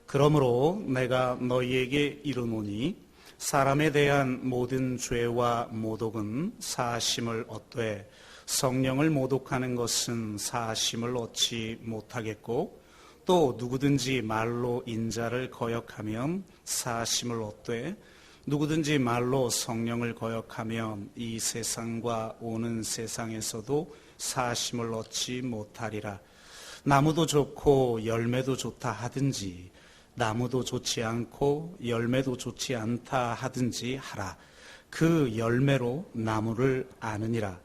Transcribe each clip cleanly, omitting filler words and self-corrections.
그러므로 내가 너희에게 이르노니 사람에 대한 모든 죄와 모독은 사하심을 얻되 성령을 모독하는 것은 사하심을 얻지 못하겠고, 또 누구든지 말로 인자를 거역하면 사하심을 얻되 누구든지 말로 성령을 거역하면 이 세상과 오는 세상에서도 사하심을 얻지 못하리라. 나무도 좋고 열매도 좋다 하든지 나무도 좋지 않고 열매도 좋지 않다 하든지 하라. 그 열매로 나무를 아느니라.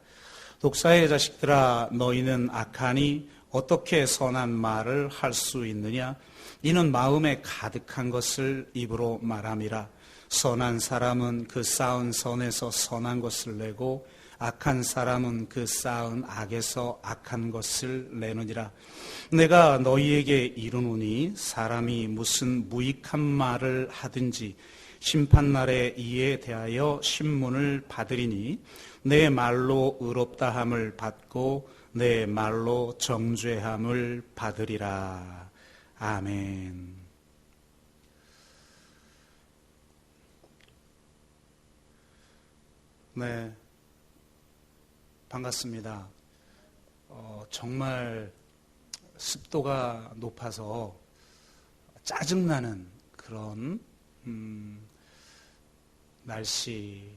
독사의 자식들아, 너희는 악하니 어떻게 선한 말을 할 수 있느냐? 이는 마음에 가득한 것을 입으로 말함이라. 선한 사람은 그 쌓은 선에서 선한 것을 내고 악한 사람은 그 쌓은 악에서 악한 것을 내느니라. 내가 너희에게 이르노니 사람이 무슨 무익한 말을 하든지 심판날에 이에 대하여 신문을 받으리니 내 말로 의롭다함을 받고 내 말로 정죄함을 받으리라. 아멘. 네, 반갑습니다. 정말 습도가 높아서 짜증나는 그런 날씨에서도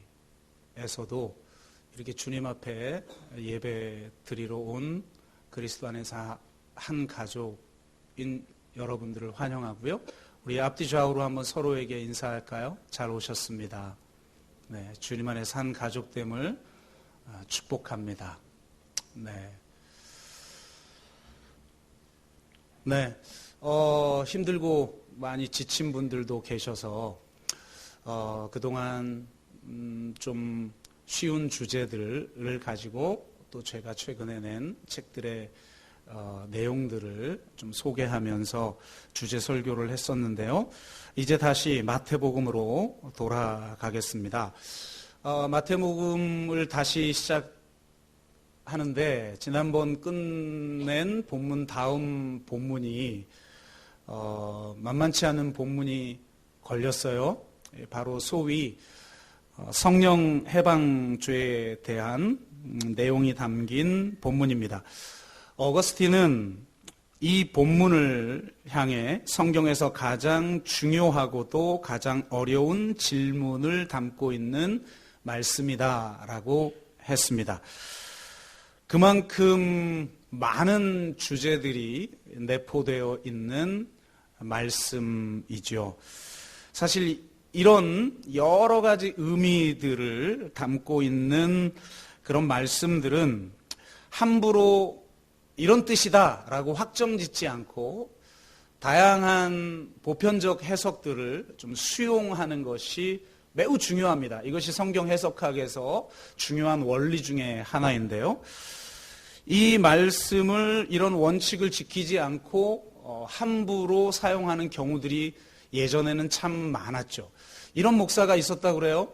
이렇게 주님 앞에 예배 드리러 온 그리스도 안에서 한 가족인 여러분들을 환영하고요. 우리 앞뒤 좌우로 한번 서로에게 인사할까요? 잘 오셨습니다. 네, 주님 안에서 한 가족됨을 축복합니다. 네, 힘들고 많이 지친 분들도 계셔서 그동안 좀 쉬운 주제들을 가지고 또 제가 최근에 낸 책들의 내용들을 좀 소개하면서 주제 설교를 했었는데요. 이제 다시 마태복음으로 돌아가겠습니다. 마태복음을 다시 시작하는데 지난번 끝낸 본문 다음 본문이 만만치 않은 본문이 걸렸어요. 바로 소위 성령 해방죄에 대한 내용이 담긴 본문입니다. 어거스틴은 이 본문을 향해 성경에서 가장 중요하고도 가장 어려운 질문을 담고 있는 말씀이다라고 했습니다. 그만큼 많은 주제들이 내포되어 있는 말씀이죠. 사실 이런 여러 가지 의미들을 담고 있는 그런 말씀들은 함부로 이런 뜻이다라고 확정짓지 않고 다양한 보편적 해석들을 좀 수용하는 것이 매우 중요합니다. 이것이 성경 해석학에서 중요한 원리 중에 하나인데요. 이 말씀을 이런 원칙을 지키지 않고 함부로 사용하는 경우들이 예전에는 참 많았죠. 이런 목사가 있었다고 그래요.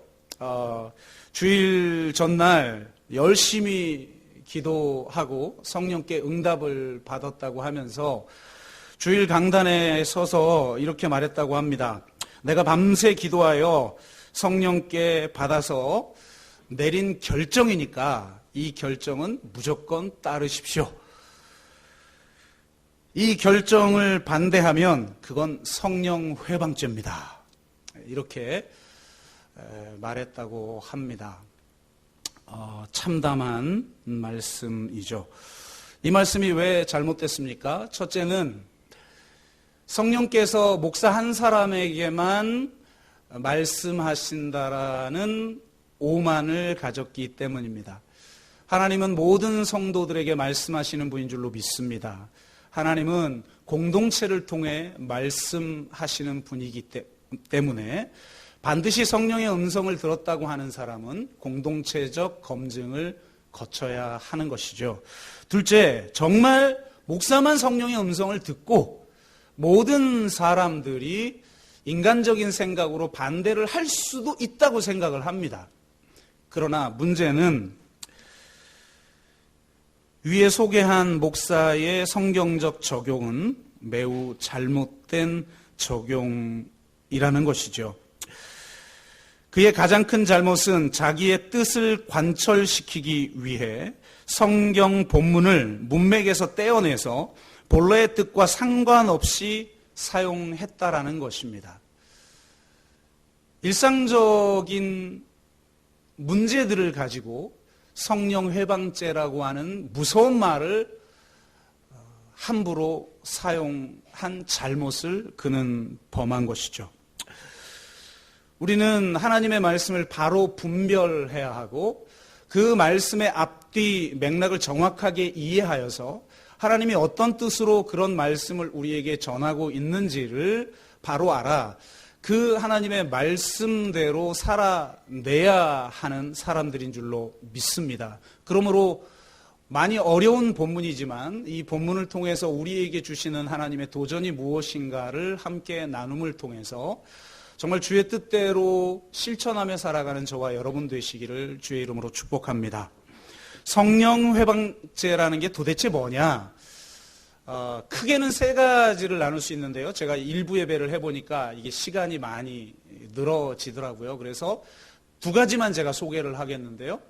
주일 전날 열심히 기도하고 성령께 응답을 받았다고 하면서 주일 강단에 서서 이렇게 말했다고 합니다. 내가 밤새 기도하여 성령께 받아서 내린 결정이니까 이 결정은 무조건 따르십시오. 이 결정을 반대하면 그건 성령 회방죄입니다. 이렇게 말했다고 합니다. 참담한 말씀이죠. 이 말씀이 왜 잘못됐습니까? 첫째는 성령께서 목사 한 사람에게만 말씀하신다라는 오만을 가졌기 때문입니다. 하나님은 모든 성도들에게 말씀하시는 분인 줄로 믿습니다. 하나님은 공동체를 통해 말씀하시는 분이기 때문에 반드시 성령의 음성을 들었다고 하는 사람은 공동체적 검증을 거쳐야 하는 것이죠. 둘째, 정말 목사만 성령의 음성을 듣고 모든 사람들이 인간적인 생각으로 반대를 할 수도 있다고 생각을 합니다. 그러나 문제는 위에 소개한 목사의 성경적 적용은 매우 잘못된 적용이라는 것이죠. 그의 가장 큰 잘못은 자기의 뜻을 관철시키기 위해 성경 본문을 문맥에서 떼어내서 본래의 뜻과 상관없이 사용했다라는 것입니다. 일상적인 문제들을 가지고 성령 회방죄라고 하는 무서운 말을 함부로 사용한 잘못을 그는 범한 것이죠. 우리는 하나님의 말씀을 바로 분별해야 하고 그 말씀의 앞뒤 맥락을 정확하게 이해하여서 하나님이 어떤 뜻으로 그런 말씀을 우리에게 전하고 있는지를 바로 알아 그 하나님의 말씀대로 살아내야 하는 사람들인 줄로 믿습니다. 그러므로 많이 어려운 본문이지만 이 본문을 통해서 우리에게 주시는 하나님의 도전이 무엇인가를 함께 나눔을 통해서 정말 주의 뜻대로 실천하며 살아가는 저와 여러분 되시기를 주의 이름으로 축복합니다. 성령 회방죄라는 게 도대체 뭐냐? 크게는 세 가지를 나눌 수 있는데요. 제가 일부 예배를 해보니까 이게 시간이 많이 늘어지더라고요. 그래서 두 가지만 제가 소개를 하겠는데요.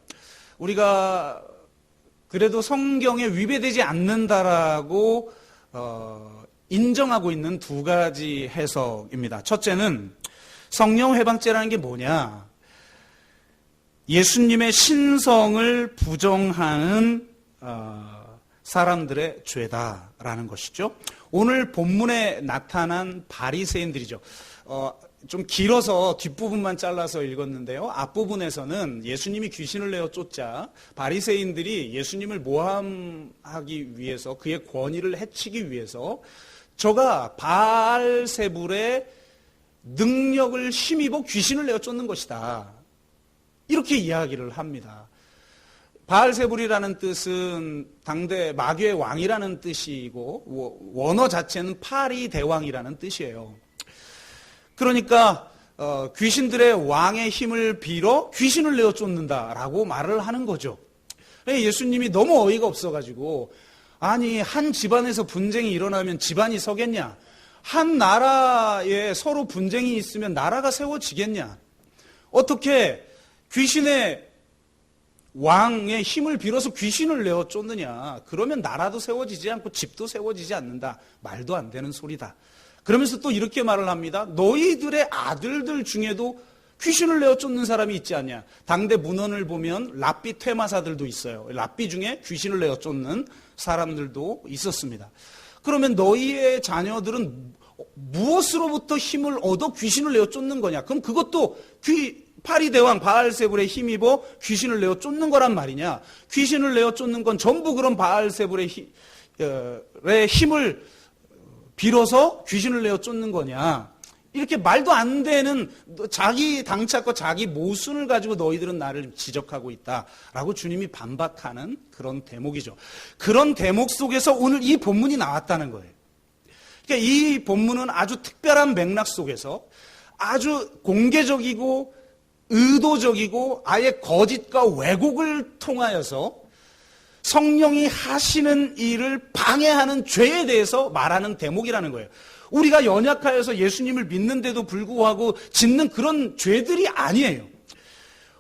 우리가 그래도 성경에 위배되지 않는다라고 인정하고 있는 두 가지 해석입니다. 첫째는 성령 회방죄라는 게 뭐냐? 예수님의 신성을 부정하는 사람들의 죄다라는 것이죠. 오늘 본문에 나타난 바리새인들이죠. 좀 길어서 뒷부분만 잘라서 읽었는데요. 앞부분에서는 예수님이 귀신을 내어 쫓자 바리새인들이 예수님을 모함하기 위해서 그의 권위를 해치기 위해서 저가 바알세불의 능력을 힘입어 귀신을 내어 쫓는 것이다. 이렇게 이야기를 합니다. 바알세불이라는 뜻은 당대 마귀의 왕이라는 뜻이고 원어 자체는 파리 대왕이라는 뜻이에요. 그러니까 귀신들의 왕의 힘을 빌어 귀신을 내어 쫓는다라고 말을 하는 거죠. 예수님이 너무 어이가 없어가지고 아니 한 집안에서 분쟁이 일어나면 집안이 서겠냐? 한 나라에 서로 분쟁이 있으면 나라가 세워지겠냐? 어떻게 귀신의 왕의 힘을 빌어서 귀신을 내어 쫓느냐? 그러면 나라도 세워지지 않고 집도 세워지지 않는다. 말도 안 되는 소리다. 그러면서 또 이렇게 말을 합니다. 너희들의 아들들 중에도 귀신을 내어 쫓는 사람이 있지 않냐? 당대 문헌을 보면 랍비 퇴마사들도 있어요. 랍비 중에 귀신을 내어 쫓는 사람들도 있었습니다. 그러면 너희의 자녀들은 무엇으로부터 힘을 얻어 귀신을 내어 쫓는 거냐? 그럼 그것도 파리 대왕 바알세불의 힘입어 귀신을 내어 쫓는 거란 말이냐? 귀신을 내어 쫓는 건 전부 그런 바알세불의 힘을 빌어서 귀신을 내어 쫓는 거냐? 이렇게 말도 안 되는 자기 당착과 자기 모순을 가지고 너희들은 나를 지적하고 있다라고 주님이 반박하는 그런 대목이죠. 그런 대목 속에서 오늘 이 본문이 나왔다는 거예요. 그러니까 이 본문은 아주 특별한 맥락 속에서 아주 공개적이고 의도적이고 아예 거짓과 왜곡을 통하여서 성령이 하시는 일을 방해하는 죄에 대해서 말하는 대목이라는 거예요. 우리가 연약하여서 예수님을 믿는데도 불구하고 짓는 그런 죄들이 아니에요.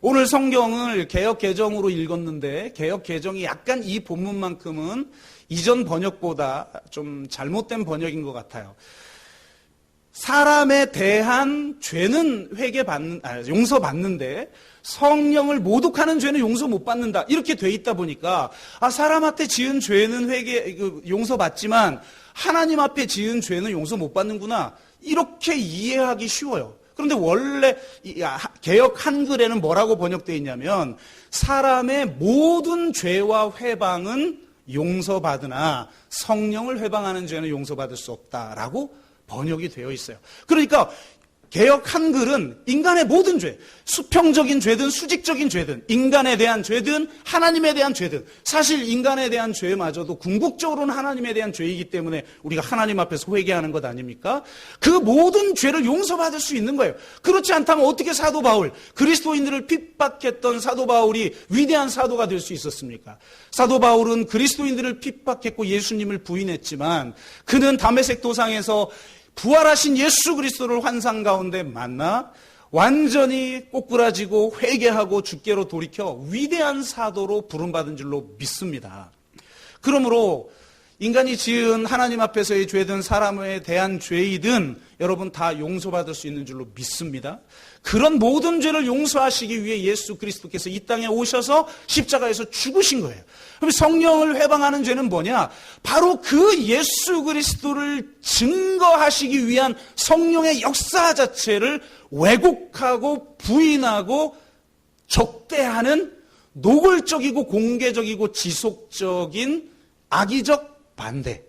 오늘 성경을 개역 개정으로 읽었는데 개역 개정이 약간 이 본문만큼은 이전 번역보다 좀 잘못된 번역인 것 같아요. 사람에 대한 죄는 용서받는데 성령을 모독하는 죄는 용서 못 받는다. 이렇게 돼 있다 보니까 사람한테 지은 죄는 용서받지만 하나님 앞에 지은 죄는 용서 못 받는구나. 이렇게 이해하기 쉬워요. 그런데 원래 개역 한글에는 뭐라고 번역되어 있냐면 사람의 모든 죄와 회방은 용서받으나 성령을 회방하는 죄는 용서받을 수 없다라고 번역이 되어 있어요. 그러니까 개역 한글은 인간의 모든 죄, 수평적인 죄든 수직적인 죄든 인간에 대한 죄든 하나님에 대한 죄든, 사실 인간에 대한 죄마저도 궁극적으로는 하나님에 대한 죄이기 때문에 우리가 하나님 앞에서 회개하는 것 아닙니까? 그 모든 죄를 용서받을 수 있는 거예요. 그렇지 않다면 어떻게 사도 바울, 그리스도인들을 핍박했던 사도 바울이 위대한 사도가 될 수 있었습니까? 사도 바울은 그리스도인들을 핍박했고 예수님을 부인했지만 그는 다메섹 도상에서 부활하신 예수 그리스도를 환상 가운데 만나 완전히 꼬꾸라지고 회개하고 주께로 돌이켜 위대한 사도로 부름받은 줄로 믿습니다. 그러므로 인간이 지은 하나님 앞에서의 죄든 사람에 대한 죄이든 여러분 다 용서받을 수 있는 줄로 믿습니다. 그런 모든 죄를 용서하시기 위해 예수 그리스도께서 이 땅에 오셔서 십자가에서 죽으신 거예요. 그럼 성령을 회방하는 죄는 뭐냐? 바로 그 예수 그리스도를 증거하시기 위한 성령의 역사 자체를 왜곡하고 부인하고 적대하는 노골적이고 공개적이고 지속적인 악의적 반대.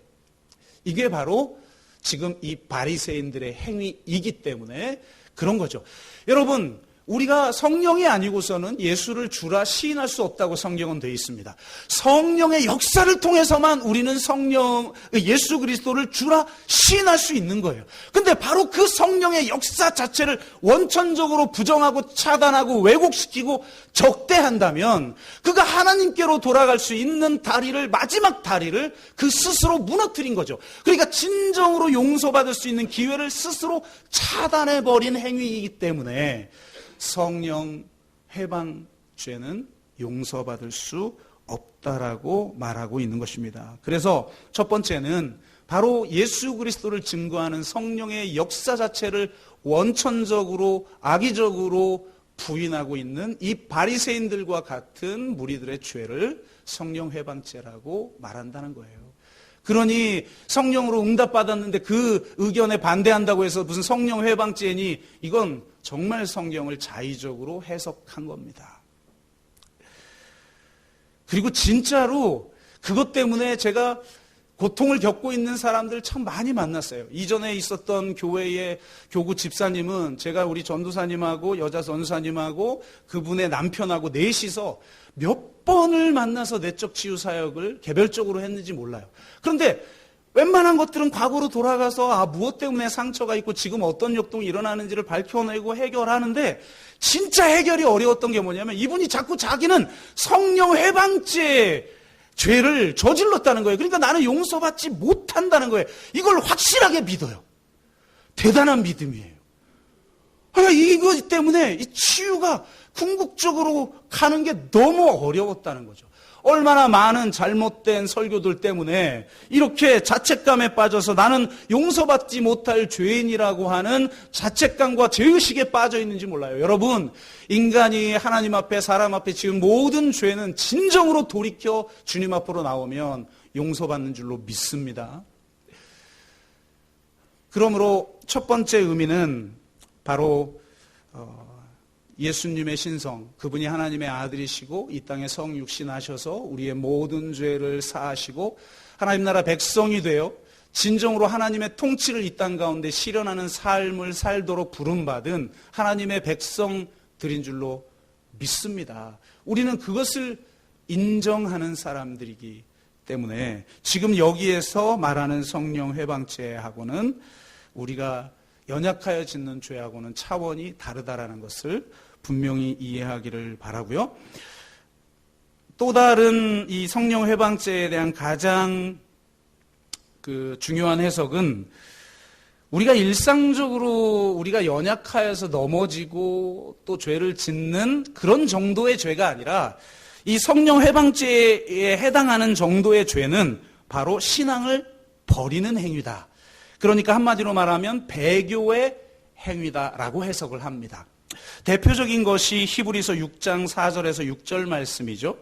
이게 바로 지금 이 바리새인들의 행위이기 때문에 그런 거죠. 여러분, 우리가 성령이 아니고서는 예수를 주라 시인할 수 없다고 성경은 되어 있습니다. 성령의 역사를 통해서만 우리는 예수 그리스도를 주라 시인할 수 있는 거예요. 근데 바로 그 성령의 역사 자체를 원천적으로 부정하고 차단하고 왜곡시키고 적대한다면 그가 하나님께로 돌아갈 수 있는 다리를, 마지막 다리를 그 스스로 무너뜨린 거죠. 그러니까 진정으로 용서받을 수 있는 기회를 스스로 차단해버린 행위이기 때문에 성령 해방죄는 용서받을 수 없다라고 말하고 있는 것입니다. 그래서 첫 번째는 바로 예수 그리스도를 증거하는 성령의 역사 자체를 원천적으로 악의적으로 부인하고 있는 이 바리새인들과 같은 무리들의 죄를 성령 해방죄라고 말한다는 거예요. 그러니 성령으로 응답받았는데 그 의견에 반대한다고 해서 무슨 성령 해방죄니, 이건 정말 성경을 자의적으로 해석한 겁니다. 그리고 진짜로 그것 때문에 제가 고통을 겪고 있는 사람들 참 많이 만났어요. 이전에 있었던 교회의 교구 집사님은 제가 우리 전도사님하고 여자 전도사님하고 그분의 남편하고 넷이서 몇 번을 만나서 내적 치유 사역을 개별적으로 했는지 몰라요. 그런데 웬만한 것들은 과거로 돌아가서 무엇 때문에 상처가 있고 지금 어떤 역동이 일어나는지를 밝혀내고 해결하는데, 진짜 해결이 어려웠던 게 뭐냐면 이분이 자꾸 자기는 성령 해방죄 죄를 저질렀다는 거예요. 그러니까 나는 용서받지 못한다는 거예요. 이걸 확실하게 믿어요. 대단한 믿음이에요. 그러니까 이것 때문에 이 치유가 궁극적으로 가는 게 너무 어려웠다는 거죠. 얼마나 많은 잘못된 설교들 때문에 이렇게 자책감에 빠져서 나는 용서받지 못할 죄인이라고 하는 자책감과 죄의식에 빠져 있는지 몰라요. 여러분, 인간이 하나님 앞에 사람 앞에 지은 모든 죄는 진정으로 돌이켜 주님 앞으로 나오면 용서받는 줄로 믿습니다. 그러므로 첫 번째 의미는 바로 예수님의 신성, 그분이 하나님의 아들이시고 이 땅에 성육신하셔서 우리의 모든 죄를 사하시고 하나님 나라 백성이 되어 진정으로 하나님의 통치를 이 땅 가운데 실현하는 삶을 살도록 부름받은 하나님의 백성들인 줄로 믿습니다. 우리는 그것을 인정하는 사람들이기 때문에 지금 여기에서 말하는 성령 회방죄하고는 우리가 연약하여 짓는 죄하고는 차원이 다르다라는 것을 분명히 이해하기를 바라고요. 또 다른 이 성령 회방죄에 대한 가장 중요한 해석은 우리가 일상적으로 우리가 연약하여서 넘어지고 또 죄를 짓는 그런 정도의 죄가 아니라 이 성령 회방죄에 해당하는 정도의 죄는 바로 신앙을 버리는 행위다. 그러니까 한마디로 말하면 배교의 행위다라고 해석을 합니다. 대표적인 것이 히브리서 6장 4절에서 6절 말씀이죠.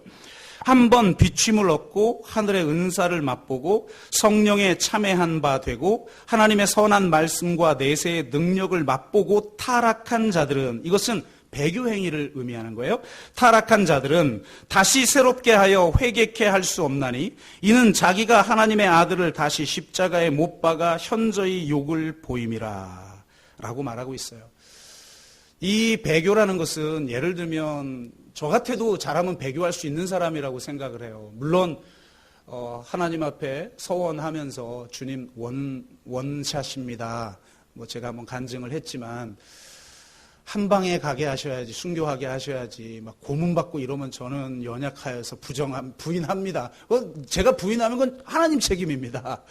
한번 비춤을 얻고 하늘의 은사를 맛보고 성령에 참여한 바 되고 하나님의 선한 말씀과 내세의 능력을 맛보고 타락한 자들은, 이것은 배교 행위를 의미하는 거예요. 타락한 자들은 다시 새롭게 하여 회개케 할 수 없나니 이는 자기가 하나님의 아들을 다시 십자가에 못 박아 현저히 욕을 보임이라 라고 말하고 있어요. 이 배교라는 것은 예를 들면 저 같아도 잘하면 배교할 수 있는 사람이라고 생각을 해요. 물론 하나님 앞에 서원하면서 주님 원샷입니다. 제가 한번 간증을 했지만 한 방에 가게 하셔야지, 순교하게 하셔야지 막 고문받고 이러면 저는 연약하여서 부인합니다. 제가 부인하면 그건 하나님 책임입니다.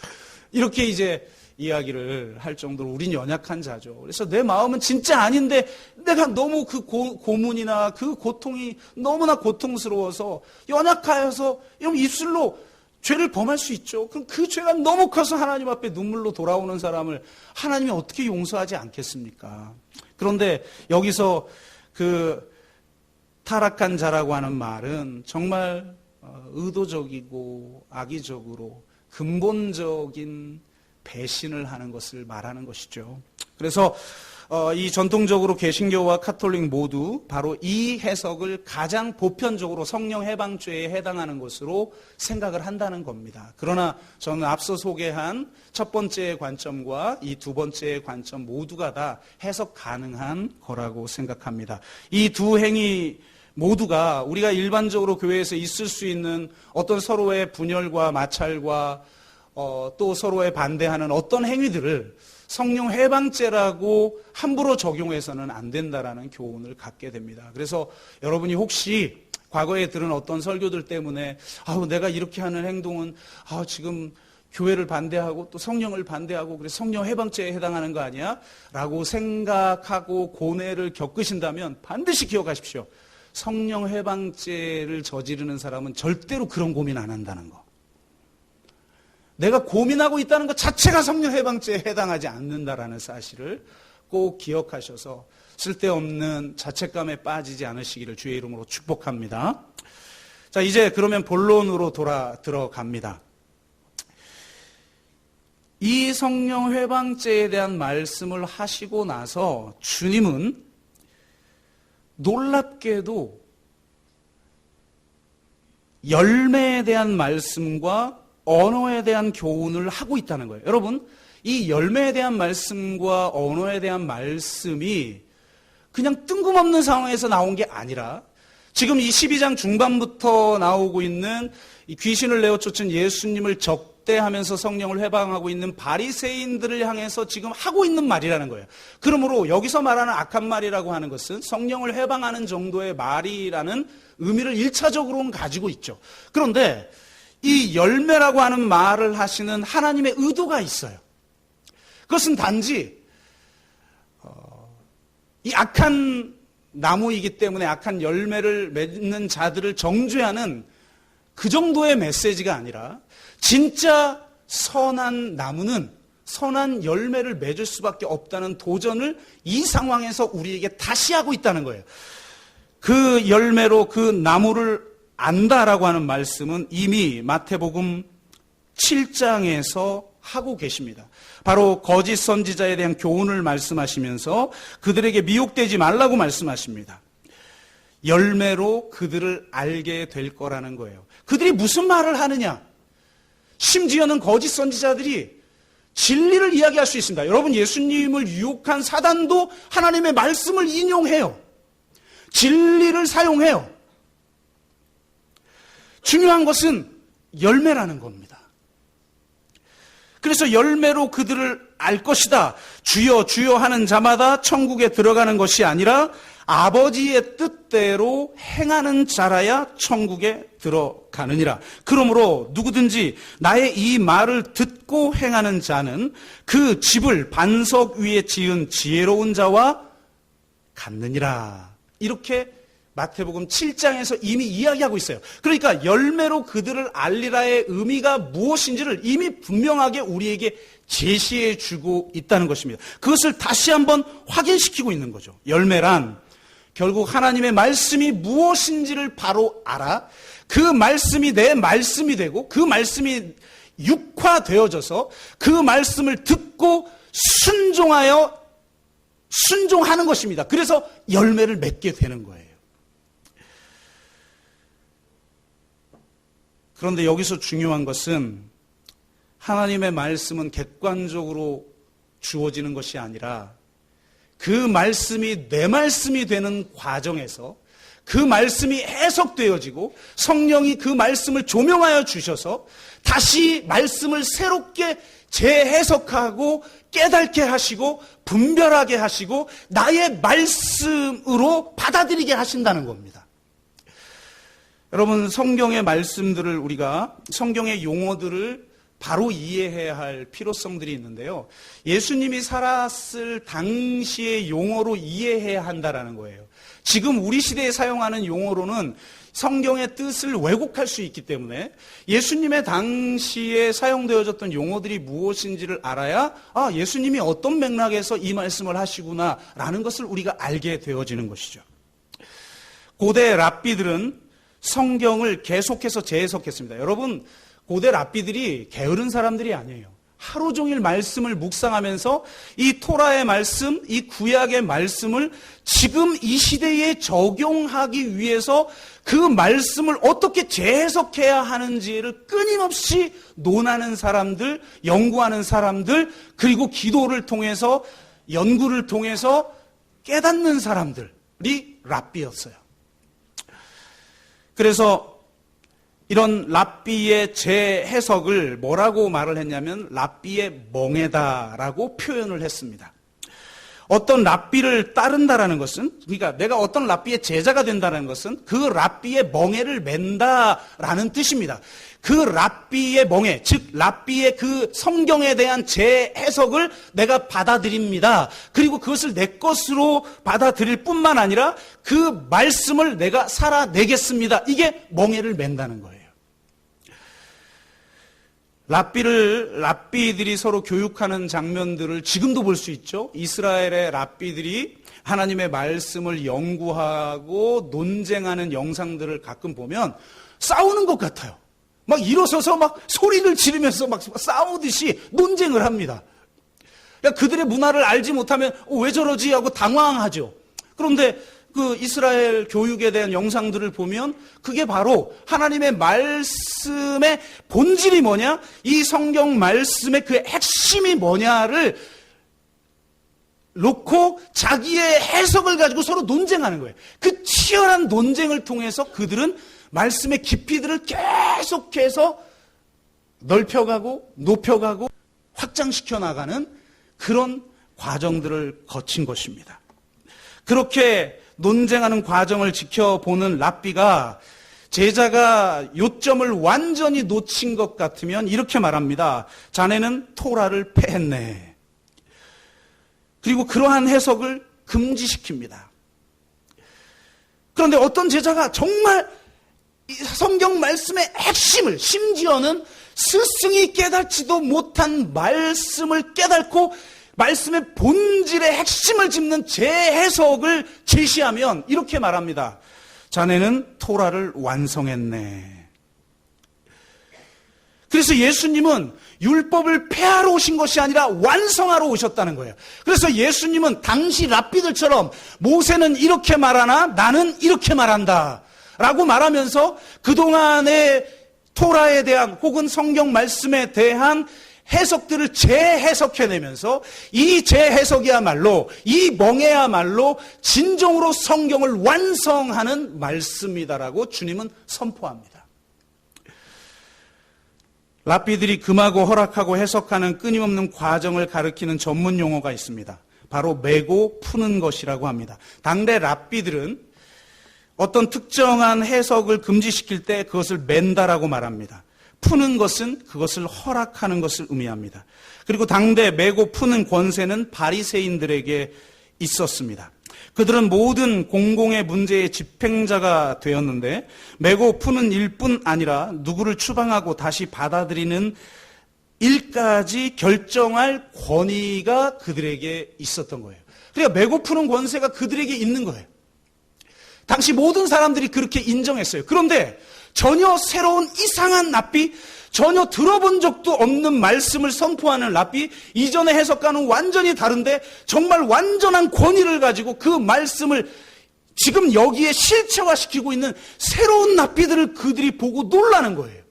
이렇게 이제 이야기를 할 정도로 우린 연약한 자죠. 그래서 내 마음은 진짜 아닌데 내가 너무 그 고문이나 그 고통이 너무나 고통스러워서 연약하여서 이런 입술로 죄를 범할 수 있죠. 그럼 그 죄가 너무 커서 하나님 앞에 눈물로 돌아오는 사람을 하나님이 어떻게 용서하지 않겠습니까? 그런데 여기서 그 타락한 자라고 하는 말은 정말 의도적이고 악의적으로 근본적인 배신을 하는 것을 말하는 것이죠. 그래서 이 전통적으로 개신교와 카톨릭 모두 바로 이 해석을 가장 보편적으로 성령 해방죄에 해당하는 것으로 생각을 한다는 겁니다. 그러나 저는 앞서 소개한 첫 번째의 관점과 이 두 번째의 관점 모두가 다 해석 가능한 거라고 생각합니다. 이 두 행위 모두가 우리가 일반적으로 교회에서 있을 수 있는 어떤 서로의 분열과 마찰과 또 서로에 반대하는 어떤 행위들을 성령 해방죄라고 함부로 적용해서는 안 된다라는 교훈을 갖게 됩니다. 그래서 여러분이 혹시 과거에 들은 어떤 설교들 때문에 내가 이렇게 하는 행동은 지금 교회를 반대하고 또 성령을 반대하고 그래서 성령 해방죄에 해당하는 거 아니야? 라고 생각하고 고뇌를 겪으신다면 반드시 기억하십시오. 성령 해방죄를 저지르는 사람은 절대로 그런 고민 안 한다는 거. 내가 고민하고 있다는 것 자체가 성령 해방죄에 해당하지 않는다라는 사실을 꼭 기억하셔서 쓸데없는 자책감에 빠지지 않으시기를 주의 이름으로 축복합니다. 자, 이제 그러면 본론으로 들어갑니다. 이 성령 회방죄에 대한 말씀을 하시고 나서 주님은 놀랍게도 열매에 대한 말씀과 언어에 대한 교훈을 하고 있다는 거예요. 여러분, 이 열매에 대한 말씀과 언어에 대한 말씀이 그냥 뜬금없는 상황에서 나온 게 아니라 지금 이 12장 중반부터 나오고 있는 이 귀신을 내어 쫓은 예수님을 적대하면서 성령을 회방하고 있는 바리새인들을 향해서 지금 하고 있는 말이라는 거예요. 그러므로 여기서 말하는 악한 말이라고 하는 것은 성령을 회방하는 정도의 말이라는 의미를 1차적으로는 가지고 있죠. 그런데 이 열매라고 하는 말을 하시는 하나님의 의도가 있어요. 그것은 단지 이 악한 나무이기 때문에 악한 열매를 맺는 자들을 정죄하는 그 정도의 메시지가 아니라 진짜 선한 나무는 선한 열매를 맺을 수밖에 없다는 도전을 이 상황에서 우리에게 다시 하고 있다는 거예요. 그 열매로 그 나무를 안다라고 하는 말씀은 이미 마태복음 7장에서 하고 계십니다. 바로 거짓 선지자에 대한 교훈을 말씀하시면서 그들에게 미혹되지 말라고 말씀하십니다. 열매로 그들을 알게 될 거라는 거예요. 그들이 무슨 말을 하느냐? 심지어는 거짓 선지자들이 진리를 이야기할 수 있습니다. 여러분, 예수님을 유혹한 사단도 하나님의 말씀을 인용해요. 진리를 사용해요. 중요한 것은 열매라는 겁니다. 그래서 열매로 그들을 알 것이다. 주여 주여 하는 자마다 천국에 들어가는 것이 아니라 아버지의 뜻대로 행하는 자라야 천국에 들어가느니라. 그러므로 누구든지 나의 이 말을 듣고 행하는 자는 그 집을 반석 위에 지은 지혜로운 자와 같느니라. 이렇게 마태복음 7장에서 이미 이야기하고 있어요. 그러니까 열매로 그들을 알리라의 의미가 무엇인지를 이미 분명하게 우리에게 제시해 주고 있다는 것입니다. 그것을 다시 한번 확인시키고 있는 거죠. 열매란 결국 하나님의 말씀이 무엇인지를 바로 알아 그 말씀이 내 말씀이 되고 그 말씀이 육화되어져서 그 말씀을 듣고 순종하는 것입니다. 그래서 열매를 맺게 되는 거예요. 그런데 여기서 중요한 것은 하나님의 말씀은 객관적으로 주어지는 것이 아니라 그 말씀이 내 말씀이 되는 과정에서 그 말씀이 해석되어지고 성령이 그 말씀을 조명하여 주셔서 다시 말씀을 새롭게 재해석하고 깨닫게 하시고 분별하게 하시고 나의 말씀으로 받아들이게 하신다는 겁니다. 여러분, 성경의 말씀들을 우리가 성경의 용어들을 바로 이해해야 할 필요성들이 있는데요. 예수님이 살았을 당시의 용어로 이해해야 한다는 거예요. 지금 우리 시대에 사용하는 용어로는 성경의 뜻을 왜곡할 수 있기 때문에 예수님의 당시에 사용되어졌던 용어들이 무엇인지를 알아야 예수님이 어떤 맥락에서 이 말씀을 하시구나라는 것을 우리가 알게 되어지는 것이죠. 고대 랍비들은 성경을 계속해서 재해석했습니다. 여러분, 고대 랍비들이 게으른 사람들이 아니에요. 하루 종일 말씀을 묵상하면서 이 토라의 말씀, 이 구약의 말씀을 지금 이 시대에 적용하기 위해서 그 말씀을 어떻게 재해석해야 하는지를 끊임없이 논하는 사람들, 연구하는 사람들, 그리고 기도를 통해서 연구를 통해서 깨닫는 사람들이 랍비였어요. 그래서 이런 랍비의 재해석을 뭐라고 말을 했냐면 랍비의 멍에다라고 표현을 했습니다. 어떤 랍비를 따른다라는 것은, 그러니까 내가 어떤 랍비의 제자가 된다는 것은 그 랍비의 멍에를 맨다라는 뜻입니다. 그 랍비의 멍에, 즉 랍비의 그 성경에 대한 재해석을 내가 받아들입니다. 그리고 그것을 내 것으로 받아들일 뿐만 아니라 그 말씀을 내가 살아내겠습니다. 이게 멍에를 맨다는 거예요. 랍비들이 서로 교육하는 장면들을 지금도 볼 수 있죠. 이스라엘의 랍비들이 하나님의 말씀을 연구하고 논쟁하는 영상들을 가끔 보면 싸우는 것 같아요. 막 일어서서 막 소리를 지르면서 막 싸우듯이 논쟁을 합니다. 그러니까 그들의 문화를 알지 못하면 왜 저러지 하고 당황하죠. 그런데 그 이스라엘 교육에 대한 영상들을 보면 그게 바로 하나님의 말씀의 본질이 뭐냐, 이 성경 말씀의 그 핵심이 뭐냐를 놓고 자기의 해석을 가지고 서로 논쟁하는 거예요. 그 치열한 논쟁을 통해서 그들은 말씀의 깊이들을 계속해서 넓혀가고 높여가고 확장시켜 나가는 그런 과정들을 거친 것입니다. 그렇게 논쟁하는 과정을 지켜보는 랍비가 제자가 요점을 완전히 놓친 것 같으면 이렇게 말합니다. 자네는 토라를 패했네. 그리고 그러한 해석을 금지시킵니다. 그런데 어떤 제자가 정말 성경 말씀의 핵심을, 심지어는 스승이 깨닫지도 못한 말씀을 깨닫고 말씀의 본질의 핵심을 짚는 재해석을 제시하면 이렇게 말합니다. 자네는 토라를 완성했네. 그래서 예수님은 율법을 폐하러 오신 것이 아니라 완성하러 오셨다는 거예요. 그래서 예수님은 당시 랍비들처럼 모세는 이렇게 말하나 나는 이렇게 말한다 라고 말하면서 그동안의 토라에 대한 혹은 성경 말씀에 대한 해석들을 재해석해내면서 이 재해석이야말로, 이 멍에야말로 진정으로 성경을 완성하는 말씀이다라고 주님은 선포합니다. 랍비들이 금하고 허락하고 해석하는 끊임없는 과정을 가리키는 전문 용어가 있습니다. 바로 매고 푸는 것이라고 합니다. 당대 랍비들은 어떤 특정한 해석을 금지시킬 때 그것을 맨다라고 말합니다. 푸는 것은 그것을 허락하는 것을 의미합니다. 그리고 당대 매고 푸는 권세는 바리새인들에게 있었습니다. 그들은 모든 공공의 문제의 집행자가 되었는데 매고 푸는 일뿐 아니라 누구를 추방하고 다시 받아들이는 일까지 결정할 권위가 그들에게 있었던 거예요. 그러니까 매고 푸는 권세가 그들에게 있는 거예요. 당시 모든 사람들이 그렇게 인정했어요. 그런데 전혀 새로운 이상한 랍비, 전혀 들어본 적도 없는 말씀을 선포하는 랍비, 이전의 해석과는 완전히 다른데 정말 완전한 권위를 가지고 그 말씀을 지금 여기에 실체화시키고 있는 새로운 랍비들을 그들이 보고 놀라는 거예요.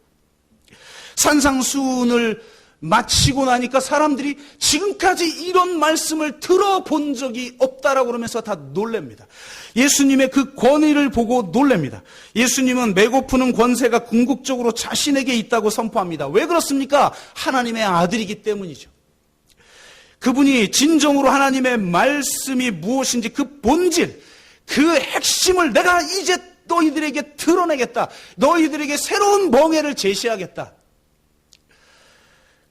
산상수훈을 마치고 나니까 사람들이 지금까지 이런 말씀을 들어본 적이 없다라고 그러면서 다 놀랍니다. 예수님의 그 권위를 보고 놀랍니다. 예수님은 배고프는 권세가 궁극적으로 자신에게 있다고 선포합니다. 왜 그렇습니까? 하나님의 아들이기 때문이죠. 그분이 진정으로 하나님의 말씀이 무엇인지 그 본질, 그 핵심을 내가 이제 너희들에게 드러내겠다. 너희들에게 새로운 멍에를 제시하겠다.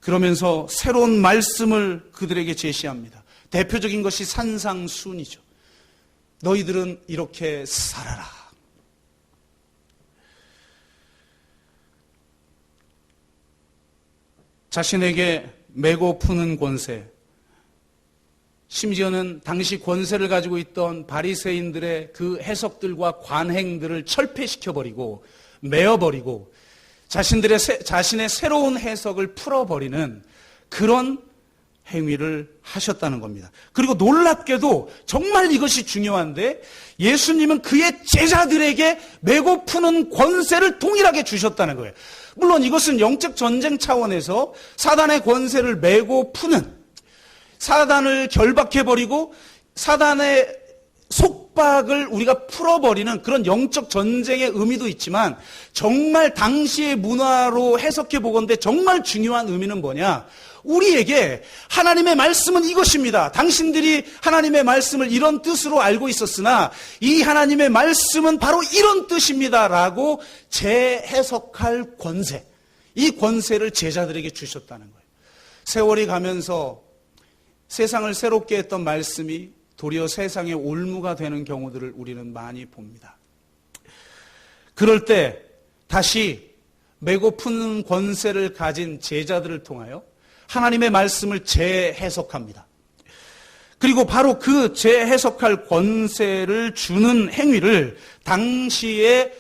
그러면서 새로운 말씀을 그들에게 제시합니다. 대표적인 것이 산상순이죠. 너희들은 이렇게 살아라. 자신에게 메고 푸는 권세, 심지어는 당시 권세를 가지고 있던 바리새인들의 그 해석들과 관행들을 철폐시켜버리고 메어버리고 자신의 새로운 해석을 풀어버리는 그런 행위를 하셨다는 겁니다. 그리고 놀랍게도 정말 이것이 중요한데 예수님은 그의 제자들에게 메고 푸는 권세를 동일하게 주셨다는 거예요. 물론 이것은 영적 전쟁 차원에서 사단의 권세를 메고 푸는, 사단을 결박해버리고 사단의 속박을 우리가 풀어버리는 그런 영적 전쟁의 의미도 있지만 정말 당시의 문화로 해석해 보건대 정말 중요한 의미는 뭐냐? 우리에게 하나님의 말씀은 이것입니다. 당신들이 하나님의 말씀을 이런 뜻으로 알고 있었으나 이 하나님의 말씀은 바로 이런 뜻입니다. 라고 재해석할 권세, 이 권세를 제자들에게 주셨다는 거예요. 세월이 가면서 세상을 새롭게 했던 말씀이 도리어 세상의 올무가 되는 경우들을 우리는 많이 봅니다. 그럴 때 다시 메고 푸는 권세를 가진 제자들을 통하여 하나님의 말씀을 재해석합니다. 그리고 바로 그 재해석할 권세를 주는 행위를 당시에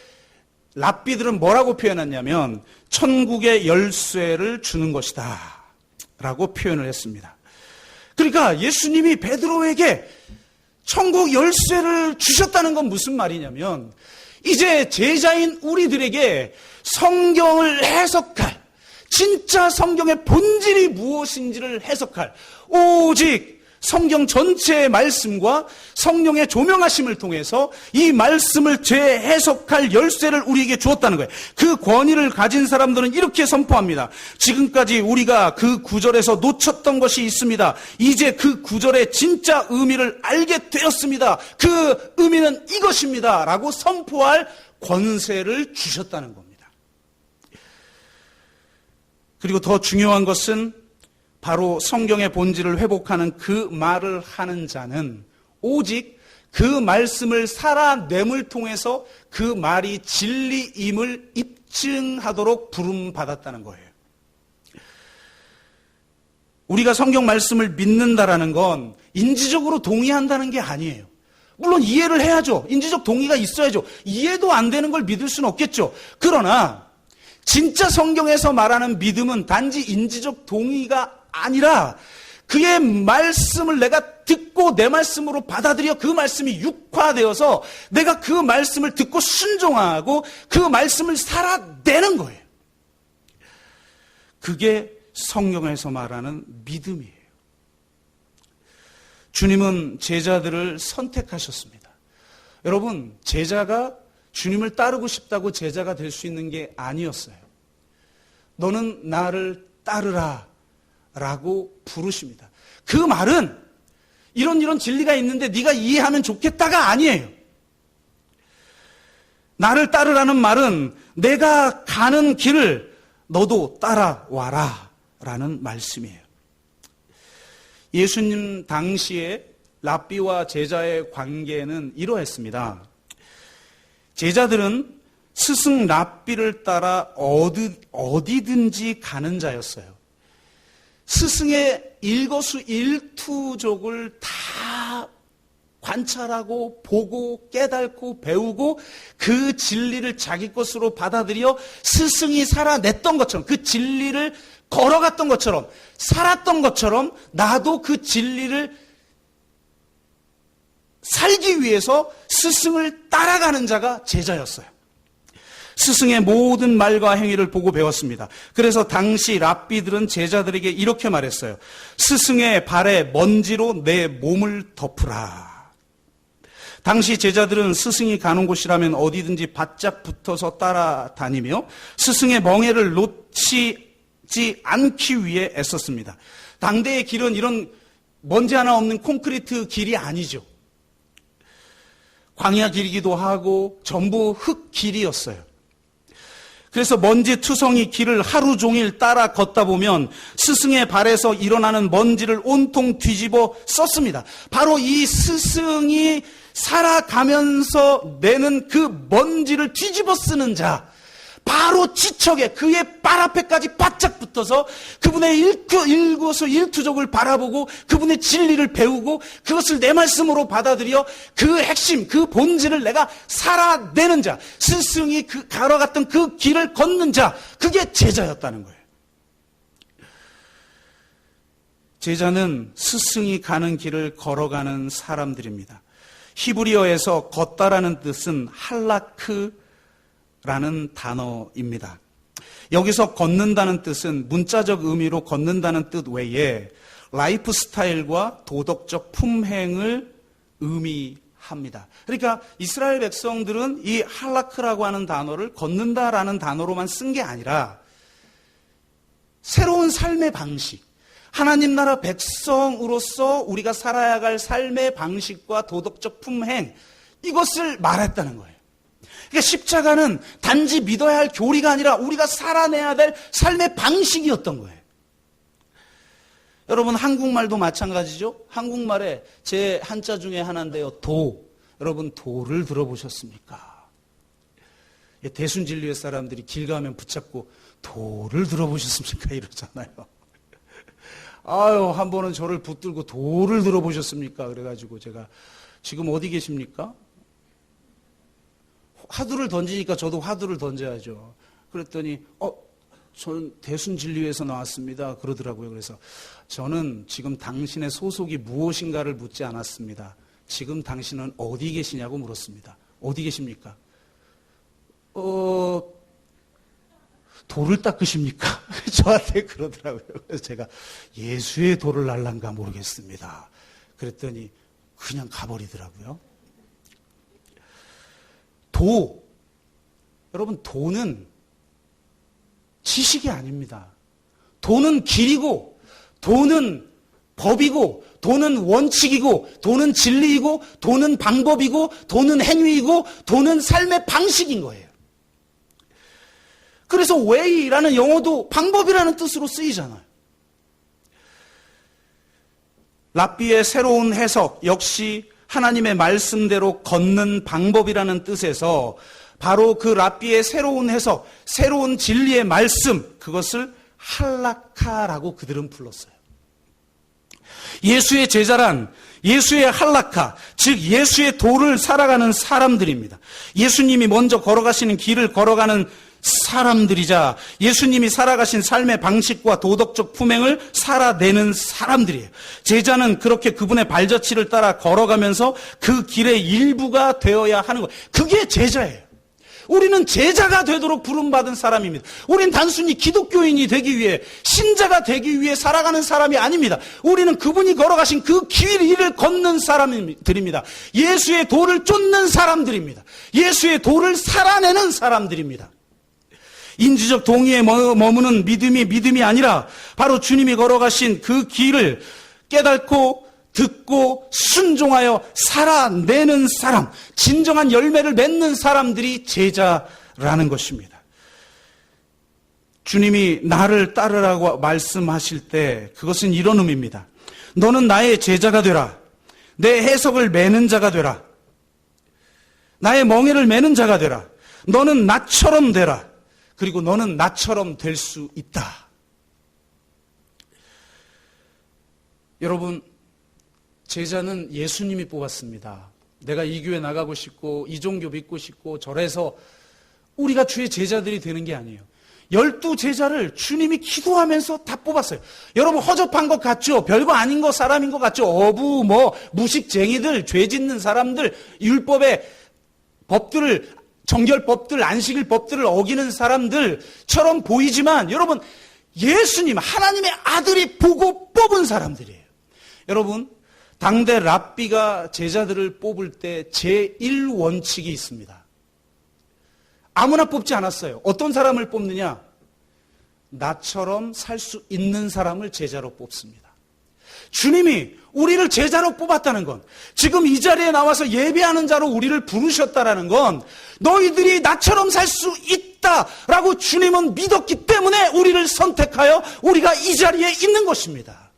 랍비들은 뭐라고 표현했냐면 천국의 열쇠를 주는 것이다 라고 표현을 했습니다. 그러니까 예수님이 베드로에게 천국 열쇠를 주셨다는 건 무슨 말이냐면 이제 제자인 우리들에게 성경을 해석할, 진짜 성경의 본질이 무엇인지를 해석할, 오직 성경 전체의 말씀과 성령의 조명하심을 통해서 이 말씀을 재해석할 열쇠를 우리에게 주었다는 거예요. 그 권위를 가진 사람들은 이렇게 선포합니다. 지금까지 우리가 그 구절에서 놓쳤던 것이 있습니다. 이제 그 구절의 진짜 의미를 알게 되었습니다. 그 의미는 이것입니다. 라고 선포할 권세를 주셨다는 겁니다. 그리고 더 중요한 것은 바로 성경의 본질을 회복하는 그 말을 하는 자는 오직 그 말씀을 살아냄을 통해서 그 말이 진리임을 입증하도록 부름받았다는 거예요. 우리가 성경 말씀을 믿는다라는 건 인지적으로 동의한다는 게 아니에요. 물론 이해를 해야죠. 인지적 동의가 있어야죠. 이해도 안 되는 걸 믿을 수는 없겠죠. 그러나 진짜 성경에서 말하는 믿음은 단지 인지적 동의가 아니라 그의 말씀을 내가 듣고 내 말씀으로 받아들여 그 말씀이 육화되어서 내가 그 말씀을 듣고 순종하고 그 말씀을 살아내는 거예요. 그게 성경에서 말하는 믿음이에요. 주님은 제자들을 선택하셨습니다. 여러분, 제자가 주님을 따르고 싶다고 제자가 될 수 있는 게 아니었어요. 너는 나를 따르라 라고 부르십니다. 그 말은 이런 진리가 있는데 네가 이해하면 좋겠다가 아니에요. 나를 따르라는 말은 내가 가는 길을 너도 따라와라 라는 말씀이에요. 예수님 당시에 랍비와 제자의 관계는 이러했습니다. 제자들은 스승 랍비를 따라 어디든지 가는 자였어요. 스승의 일거수일투족을 다 관찰하고 보고 깨닫고 배우고 그 진리를 자기 것으로 받아들여 스승이 살아냈던 것처럼, 그 진리를 걸어갔던 것처럼, 살았던 것처럼 나도 그 진리를 살기 위해서 스승을 따라가는 자가 제자였어요. 스승의 모든 말과 행위를 보고 배웠습니다. 그래서 당시 랍비들은 제자들에게 이렇게 말했어요. 스승의 발에 먼지로 내 몸을 덮으라. 당시 제자들은 스승이 가는 곳이라면 어디든지 바짝 붙어서 따라다니며 스승의 멍에를 놓치지 않기 위해 애썼습니다. 당대의 길은 이런 먼지 하나 없는 콘크리트 길이 아니죠. 광야 길이기도 하고 전부 흙 길이었어요. 그래서 먼지 투성이 길을 하루 종일 따라 걷다 보면 스승의 발에서 일어나는 먼지를 온통 뒤집어 썼습니다. 바로 이 스승이 살아가면서 내는 그 먼지를 뒤집어 쓰는 자, 바로 지척에 그의 발 앞에까지 바짝 붙어서 그분의 일거수일투족을 바라보고 그분의 진리를 배우고 그것을 내 말씀으로 받아들여 그 핵심, 그 본질을 내가 살아내는 자, 스승이 걸어갔던 그 길을 걷는 자, 그게 제자였다는 거예요. 제자는 스승이 가는 길을 걸어가는 사람들입니다. 히브리어에서 걷다라는 뜻은 할라크라는 단어입니다. 여기서 걷는다는 뜻은 문자적 의미로 걷는다는 뜻 외에 라이프 스타일과 도덕적 품행을 의미합니다. 그러니까 이스라엘 백성들은 이 할라크라고 하는 단어를 걷는다라는 단어로만 쓴 게 아니라 새로운 삶의 방식, 하나님 나라 백성으로서 우리가 살아야 할 삶의 방식과 도덕적 품행, 이것을 말했다는 거예요. 그러니까 십자가는 단지 믿어야 할 교리가 아니라 우리가 살아내야 될 삶의 방식이었던 거예요. 여러분, 한국말도 마찬가지죠. 한국말에 제 한자 중에 하나인데요, 도. 여러분, 도를 들어보셨습니까? 대순진리의 사람들이 길 가면 붙잡고 도를 들어보셨습니까? 이러잖아요. 아유, 한 번은 저를 붙들고 도를 들어보셨습니까? 그래가지고 제가 지금 어디 계십니까? 화두를 던지니까 저도 화두를 던져야죠. 그랬더니 저는 대순진리회에서 나왔습니다. 그러더라고요. 그래서 저는 지금 당신의 소속이 무엇인가를 묻지 않았습니다. 지금 당신은 어디 계시냐고 물었습니다. 어디 계십니까? 돌을 닦으십니까? 저한테 그러더라고요. 그래서 제가 예수의 돌을 날란가 모르겠습니다. 그랬더니 그냥 가버리더라고요. 도. 여러분, 도는 지식이 아닙니다. 도는 길이고, 도는 법이고, 도는 원칙이고, 도는 진리이고, 도는 방법이고, 도는 행위이고, 도는 삶의 방식인 거예요. 그래서 way라는 영어도 방법이라는 뜻으로 쓰이잖아요. 랍비의 새로운 해석 역시 하나님의 말씀대로 걷는 방법이라는 뜻에서 바로 그 랍비의 새로운 해석, 새로운 진리의 말씀, 그것을 할라카라고 그들은 불렀어요. 예수의 제자란 예수의 할라카, 즉 예수의 도를 살아가는 사람들입니다. 예수님이 먼저 걸어가시는 길을 걸어가는 사람들이자 예수님이 살아가신 삶의 방식과 도덕적 품행을 살아내는 사람들이에요. 제자는 그렇게 그분의 발자취를 따라 걸어가면서 그 길의 일부가 되어야 하는 거예요. 그게 제자예요. 우리는 제자가 되도록 부름받은 사람입니다. 우리는 단순히 기독교인이 되기 위해, 신자가 되기 위해 살아가는 사람이 아닙니다. 우리는 그분이 걸어가신 그 길을 걷는 사람들입니다. 예수의 도를 쫓는 사람들입니다. 예수의 도를 살아내는 사람들입니다. 인지적 동의에 머무는 믿음이 아니라 바로 주님이 걸어가신 그 길을 깨닫고 듣고 순종하여 살아내는 사람, 진정한 열매를 맺는 사람들이 제자라는 것입니다. 주님이 나를 따르라고 말씀하실 때 그것은 이런 의미입니다. 너는 나의 제자가 되라. 내 해석을 매는 자가 되라. 나의 멍에를 매는 자가 되라. 너는 나처럼 되라. 그리고 너는 나처럼 될 수 있다. 여러분, 제자는 예수님이 뽑았습니다. 내가 이 교회 나가고 싶고 이 종교 믿고 싶고 저래서 우리가 주의 제자들이 되는 게 아니에요. 12제자를 주님이 기도하면서 다 뽑았어요. 여러분, 허접한 것 같죠? 별거 아닌 것 사람인 것 같죠? 무식쟁이들, 죄 짓는 사람들, 율법의 법들을 정결법들, 안식일법들을 어기는 사람들처럼 보이지만 여러분, 예수님, 하나님의 아들이 보고 뽑은 사람들이에요. 여러분, 당대 랍비가 제자들을 뽑을 때 제1원칙이 있습니다. 아무나 뽑지 않았어요. 어떤 사람을 뽑느냐? 나처럼 살 수 있는 사람을 제자로 뽑습니다. 주님이 우리를 제자로 뽑았다는 건, 지금 이 자리에 나와서 예배하는 자로 우리를 부르셨다라는 건 너희들이 나처럼 살 수 있다라고 주님은 믿었기 때문에 우리를 선택하여 우리가 이 자리에 있는 것입니다.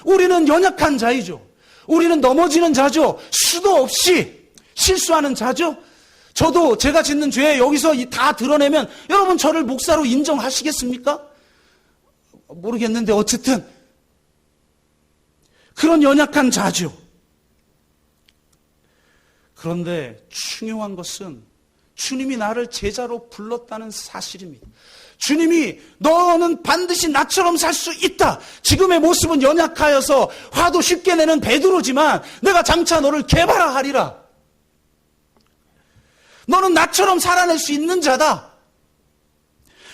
우리는 연약한 자이죠. 우리는 넘어지는 자죠. 수도 없이 실수하는 자죠. 저도 제가 짓는 죄 여기서 다 드러내면 여러분 저를 목사로 인정하시겠습니까? 모르겠는데 어쨌든 그런 연약한 자죠. 그런데 중요한 것은 주님이 나를 제자로 불렀다는 사실입니다. 주님이 너는 반드시 나처럼 살 수 있다. 지금의 모습은 연약하여서 화도 쉽게 내는 베드로지만 내가 장차 너를 개발하리라. 너는 나처럼 살아낼 수 있는 자다.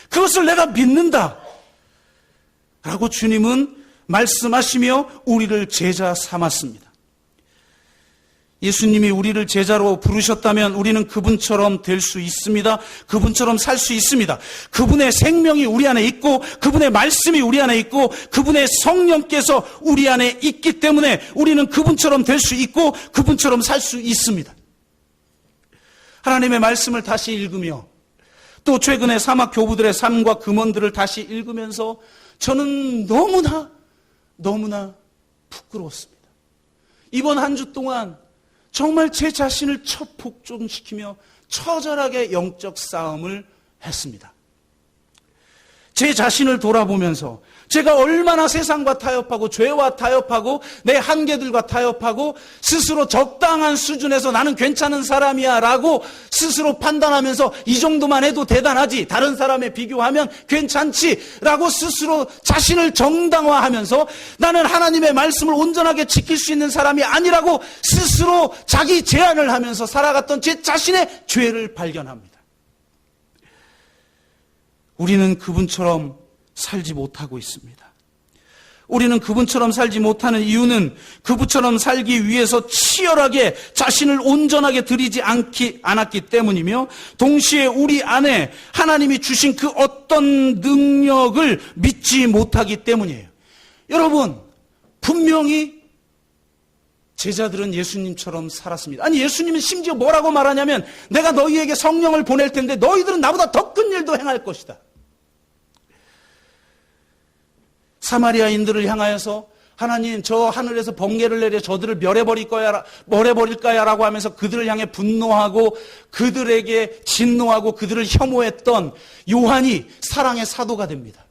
그것을 내가 믿는다. 라고 주님은 말씀하시며 우리를 제자 삼았습니다. 예수님이 우리를 제자로 부르셨다면 우리는 그분처럼 될 수 있습니다. 그분처럼 살 수 있습니다. 그분의 생명이 우리 안에 있고 그분의 말씀이 우리 안에 있고 그분의 성령께서 우리 안에 있기 때문에 우리는 그분처럼 될 수 있고 그분처럼 살 수 있습니다. 하나님의 말씀을 다시 읽으며 또 최근에 사막 교부들의 삶과 금원들을 다시 읽으면서 저는 너무나 부끄러웠습니다. 이번 한 주 동안 정말 제 자신을 첩복종시키며 처절하게 영적 싸움을 했습니다. 제 자신을 돌아보면서 제가 얼마나 세상과 타협하고 죄와 타협하고 내 한계들과 타협하고 스스로 적당한 수준에서 나는 괜찮은 사람이야 라고 스스로 판단하면서 이 정도만 해도 대단하지, 다른 사람에 비교하면 괜찮지 라고 스스로 자신을 정당화하면서 나는 하나님의 말씀을 온전하게 지킬 수 있는 사람이 아니라고 스스로 자기 제안을 하면서 살아갔던 제 자신의 죄를 발견합니다. 우리는 그분처럼 살지 못하고 있습니다. 우리는 그분처럼 살지 못하는 이유는 그분처럼 살기 위해서 치열하게 자신을 온전하게 드리지 않았기 때문이며 동시에 우리 안에 하나님이 주신 그 어떤 능력을 믿지 못하기 때문이에요. 여러분, 분명히 제자들은 예수님처럼 살았습니다. 아니, 예수님은 심지어 뭐라고 말하냐면 내가 너희에게 성령을 보낼 텐데 너희들은 나보다 더 큰 일도 행할 것이다. 사마리아인들을 향하여서 하나님, 저 하늘에서 번개를 내려 저들을 멸해버릴까야 라고 하면서 그들을 향해 분노하고 그들에게 진노하고 그들을 혐오했던 요한이 사랑의 사도가 됩니다.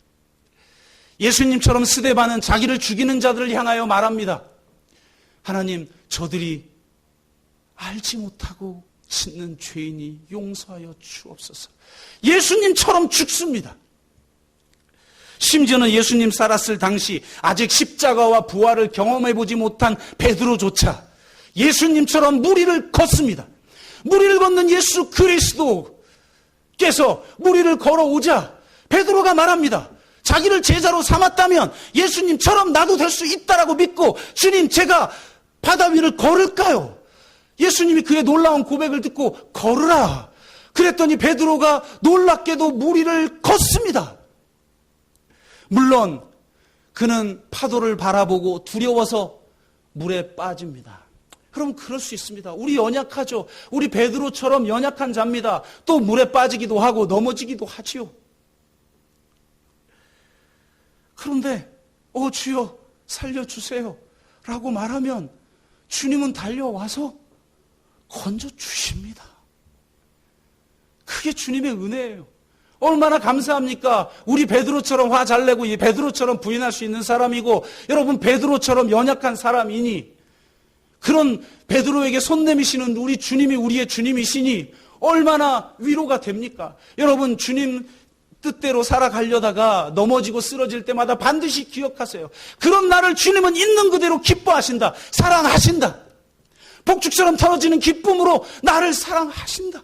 예수님처럼 스데반은 자기를 죽이는 자들을 향하여 말합니다. 하나님, 저들이 알지 못하고 짓는 죄인이 용서하여 주옵소서. 예수님처럼 죽습니다. 심지어는 예수님 살았을 당시 아직 십자가와 부활을 경험해보지 못한 베드로조차 예수님처럼 무리를 걷습니다. 무리를 걷는 예수 그리스도께서 무리를 걸어오자 베드로가 말합니다. 자기를 제자로 삼았다면 예수님처럼 나도 될 수 있다라고 믿고 주님, 제가 바다 위를 걸을까요? 예수님이 그의 놀라운 고백을 듣고 걸으라. 그랬더니 베드로가 놀랍게도 무리를 걷습니다. 물론 그는 파도를 바라보고 두려워서 물에 빠집니다. 그럼 그럴 수 있습니다. 우리 연약하죠. 우리 베드로처럼 연약한 자입니다. 또 물에 빠지기도 하고 넘어지기도 하지요. 그런데 주여 살려주세요 라고 말하면 주님은 달려와서 건져주십니다. 그게 주님의 은혜예요. 얼마나 감사합니까? 우리 베드로처럼 화 잘 내고 베드로처럼 부인할 수 있는 사람이고 여러분 베드로처럼 연약한 사람이니 그런 베드로에게 손 내미시는 우리 주님이 우리의 주님이시니 얼마나 위로가 됩니까? 여러분, 주님 뜻대로 살아가려다가 넘어지고 쓰러질 때마다 반드시 기억하세요. 그런 나를 주님은 있는 그대로 기뻐하신다. 사랑하신다. 폭죽처럼 터지는 기쁨으로 나를 사랑하신다.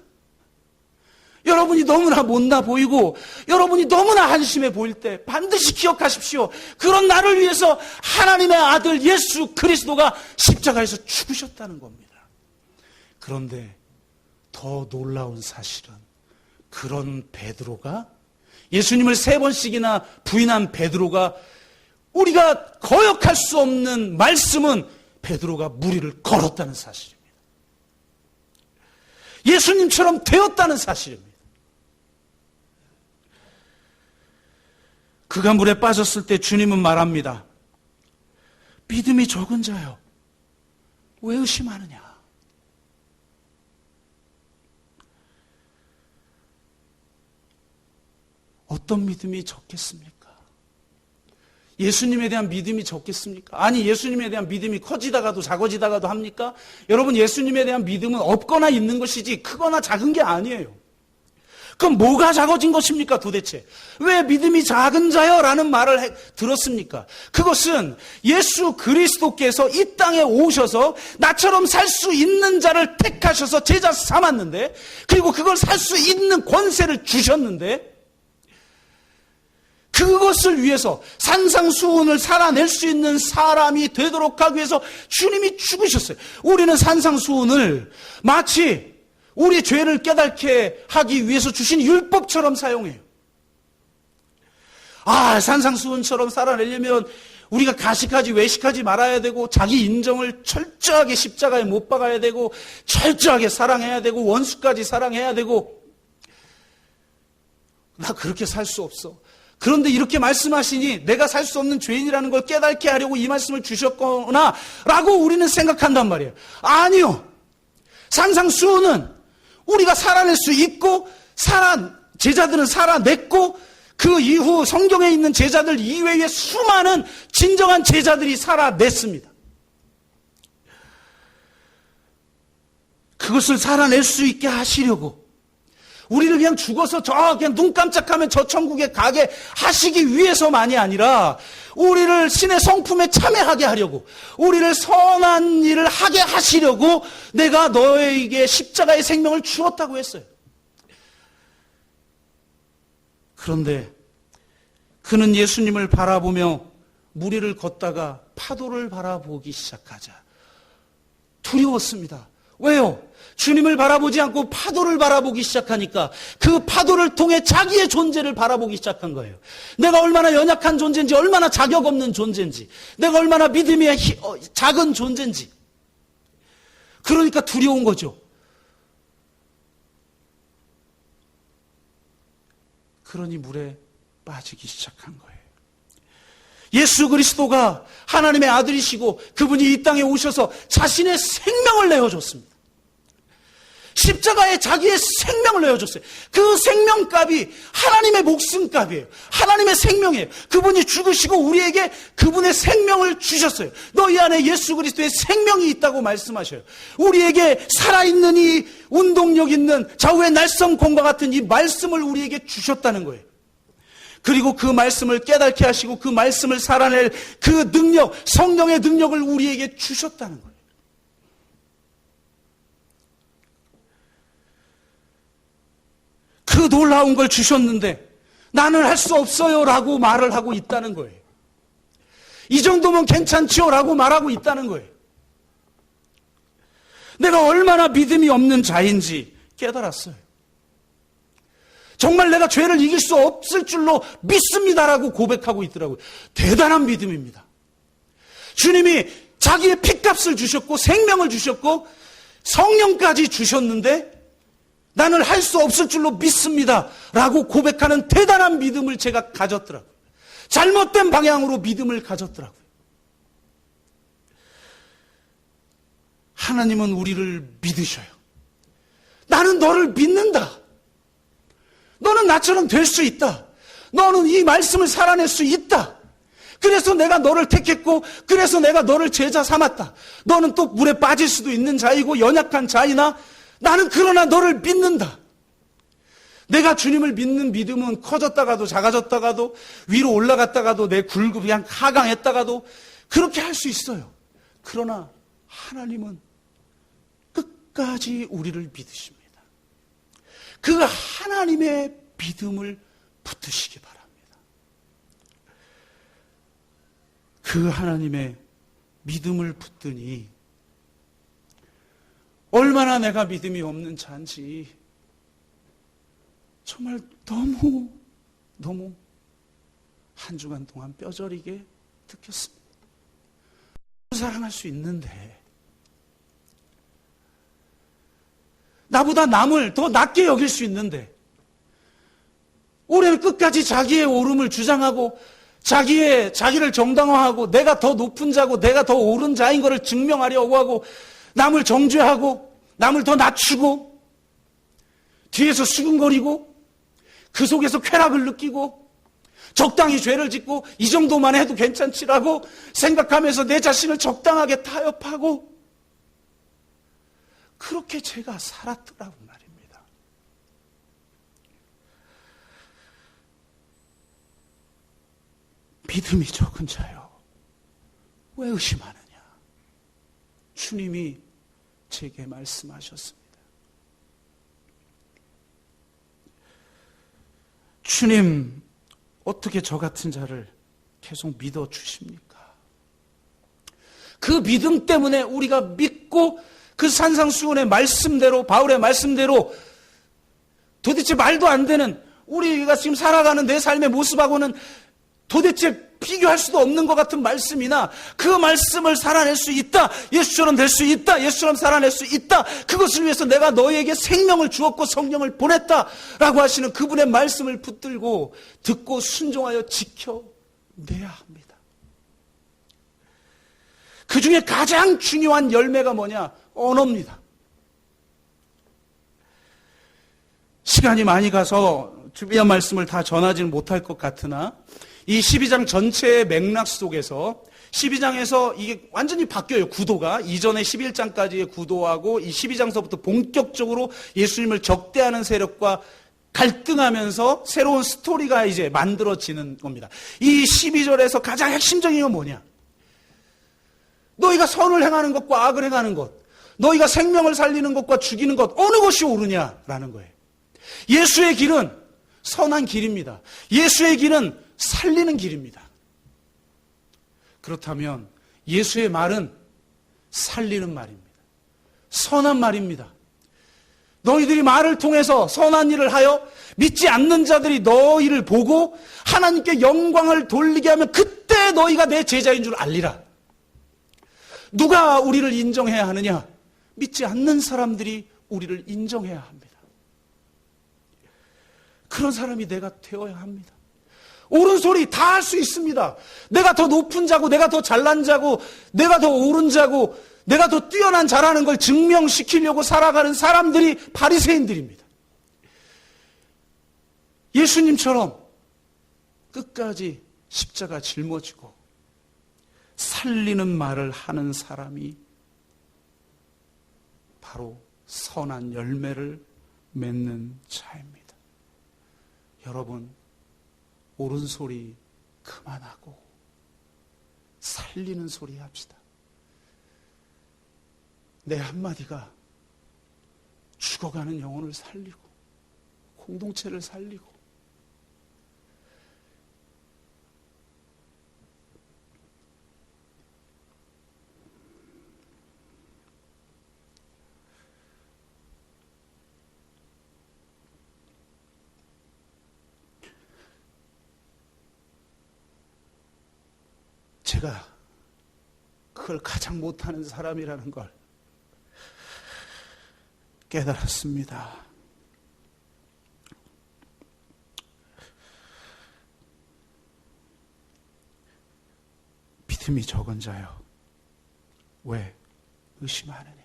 여러분이 너무나 못나 보이고 여러분이 너무나 한심해 보일 때 반드시 기억하십시오. 그런 나를 위해서 하나님의 아들 예수 그리스도가 십자가에서 죽으셨다는 겁니다. 그런데 더 놀라운 사실은 그런 베드로가, 예수님을 3번씩이나 부인한 베드로가, 우리가 거역할 수 없는 말씀은 베드로가 무리를 걸었다는 사실입니다. 예수님처럼 되었다는 사실입니다. 그가 물에 빠졌을 때 주님은 말합니다. 믿음이 적은 자여, 왜 의심하느냐? 어떤 믿음이 적겠습니까? 예수님에 대한 믿음이 적겠습니까? 아니, 예수님에 대한 믿음이 커지다가도 작아지다가도 합니까? 여러분, 예수님에 대한 믿음은 없거나 있는 것이지 크거나 작은 게 아니에요. 그럼 뭐가 작아진 것입니까 도대체? 왜 믿음이 작은 자여? 라는 말을 들었습니까? 그것은 예수 그리스도께서 이 땅에 오셔서 나처럼 살 수 있는 자를 택하셔서 제자 삼았는데, 그리고 그걸 살 수 있는 권세를 주셨는데, 그것을 위해서 산상수훈을 살아낼 수 있는 사람이 되도록 하기 위해서 주님이 죽으셨어요. 우리는 산상수훈을 마치 우리 죄를 깨닫게 하기 위해서 주신 율법처럼 사용해요. 산상수훈처럼 살아내려면 우리가 가식하지 외식하지 말아야 되고, 자기 인정을 철저하게 십자가에 못 박아야 되고, 철저하게 사랑해야 되고, 원수까지 사랑해야 되고, 나 그렇게 살 수 없어. 그런데 이렇게 말씀하시니 내가 살 수 없는 죄인이라는 걸 깨닫게 하려고 이 말씀을 주셨거나 라고 우리는 생각한단 말이에요. 아니요. 산상수훈은 우리가 살아낼 수 있고, 제자들은 살아냈고, 그 이후 성경에 있는 제자들 이외의 수많은 진정한 제자들이 살아냈습니다. 그것을 살아낼 수 있게 하시려고 우리를 그냥 죽어서 그냥 눈 깜짝하면 저 천국에 가게 하시기 위해서만이 아니라, 우리를 신의 성품에 참여하게 하려고, 우리를 선한 일을 하게 하시려고 내가 너에게 십자가의 생명을 주었다고 했어요. 그런데 그는 예수님을 바라보며 무리를 걷다가 파도를 바라보기 시작하자 두려웠습니다. 왜요? 주님을 바라보지 않고 파도를 바라보기 시작하니까 그 파도를 통해 자기의 존재를 바라보기 시작한 거예요. 내가 얼마나 연약한 존재인지, 얼마나 자격 없는 존재인지, 내가 얼마나 믿음이 작은 존재인지. 그러니까 두려운 거죠. 그러니 물에 빠지기 시작한 거예요. 예수 그리스도가 하나님의 아들이시고 그분이 이 땅에 오셔서 자신의 생명을 내어줬습니다. 십자가에 자기의 생명을 내어줬어요. 그 생명값이 하나님의 목숨값이에요. 하나님의 생명이에요. 그분이 죽으시고 우리에게 그분의 생명을 주셨어요. 너희 안에 예수 그리스도의 생명이 있다고 말씀하셔요. 우리에게 살아있는 이 운동력 있는 좌우의 날성공과 같은 이 말씀을 우리에게 주셨다는 거예요. 그리고 그 말씀을 깨닫게 하시고 그 말씀을 살아낼 그 능력, 성령의 능력을 우리에게 주셨다는 거예요. 그 놀라운 걸 주셨는데 나는 할 수 없어요 라고 말을 하고 있다는 거예요. 이 정도면 괜찮지요 라고 말하고 있다는 거예요. 내가 얼마나 믿음이 없는 자인지 깨달았어요. 정말 내가 죄를 이길 수 없을 줄로 믿습니다라고 고백하고 있더라고요. 대단한 믿음입니다. 주님이 자기의 피값을 주셨고 생명을 주셨고 성령까지 주셨는데 나는 할 수 없을 줄로 믿습니다라고 고백하는 대단한 믿음을 제가 가졌더라고요. 잘못된 방향으로 믿음을 가졌더라고요. 하나님은 우리를 믿으셔요. 나는 너를 믿는다. 너는 나처럼 될 수 있다. 너는 이 말씀을 살아낼 수 있다. 그래서 내가 너를 택했고 그래서 내가 너를 제자 삼았다. 너는 또 물에 빠질 수도 있는 자이고 연약한 자이나 나는 그러나 너를 믿는다. 내가 주님을 믿는 믿음은 커졌다가도 작아졌다가도 위로 올라갔다가도 내 굴굽이 그냥 하강했다가도 그렇게 할 수 있어요. 그러나 하나님은 끝까지 우리를 믿으십니다. 그 하나님의 믿음을 붙드시기 바랍니다. 그 하나님의 믿음을 붙드니 얼마나 내가 믿음이 없는 자인지 정말 너무 한 주간 동안 뼈저리게 느꼈습니다. 사랑할 수 있는데, 나보다 남을 더 낮게 여길 수 있는데, 올해는 끝까지 자기의 옳음을 주장하고 자기를 정당화하고 내가 더 높은 자고 내가 더 옳은 자인 것을 증명하려고 하고 남을 정죄하고 남을 더 낮추고 뒤에서 수근거리고 그 속에서 쾌락을 느끼고 적당히 죄를 짓고 이 정도만 해도 괜찮지라고 생각하면서 내 자신을 적당하게 타협하고 그렇게 제가 살았더라고 말입니다. 믿음이 적은 자요, 왜 의심하느냐? 주님이 제게 말씀하셨습니다. 주님, 어떻게 저 같은 자를 계속 믿어주십니까? 그 믿음 때문에 우리가 믿고 그 산상수훈의 말씀대로, 바울의 말씀대로 도대체 말도 안 되는 우리가 지금 살아가는 내 삶의 모습하고는 도대체 비교할 수도 없는 것 같은 말씀이나 그 말씀을 살아낼 수 있다, 예수처럼 될 수 있다, 예수처럼 살아낼 수 있다, 그것을 위해서 내가 너희에게 생명을 주었고 성령을 보냈다라고 하시는 그분의 말씀을 붙들고 듣고 순종하여 지켜내야 합니다. 그 중에 가장 중요한 열매가 뭐냐? 언어입니다. 시간이 많이 가서 주변 말씀을 다 전하지는 못할 것 같으나 이 12장 전체의 맥락 속에서 12장에서 이게 완전히 바뀌어요. 구도가. 이전에 11장까지의 구도하고 이 12장서부터 본격적으로 예수님을 적대하는 세력과 갈등하면서 새로운 스토리가 이제 만들어지는 겁니다. 이 12절에서 가장 핵심적인 건 뭐냐? 너희가 선을 행하는 것과 악을 행하는 것, 너희가 생명을 살리는 것과 죽이는 것, 어느 것이 옳으냐라는 거예요. 예수의 길은 선한 길입니다. 예수의 길은 살리는 길입니다. 그렇다면 예수의 말은 살리는 말입니다. 선한 말입니다. 너희들이 말을 통해서 선한 일을 하여 믿지 않는 자들이 너희를 보고 하나님께 영광을 돌리게 하면 그때 너희가 내 제자인 줄 알리라. 누가 우리를 인정해야 하느냐? 믿지 않는 사람들이 우리를 인정해야 합니다. 그런 사람이 내가 되어야 합니다. 옳은 소리 다 할 수 있습니다. 내가 더 높은 자고 내가 더 잘난 자고 내가 더 옳은 자고 내가 더 뛰어난 자라는 걸 증명시키려고 살아가는 사람들이 바리새인들입니다. 예수님처럼 끝까지 십자가 짊어지고 살리는 말을 하는 사람이 바로 선한 열매를 맺는 자입니다. 여러분, 옳은 소리 그만하고 살리는 소리 합시다. 내 한마디가 죽어가는 영혼을 살리고 공동체를 살리고 제가 그걸 가장 못하는 사람이라는 걸 깨달았습니다. 믿음이 적은 자요, 왜 의심하느냐?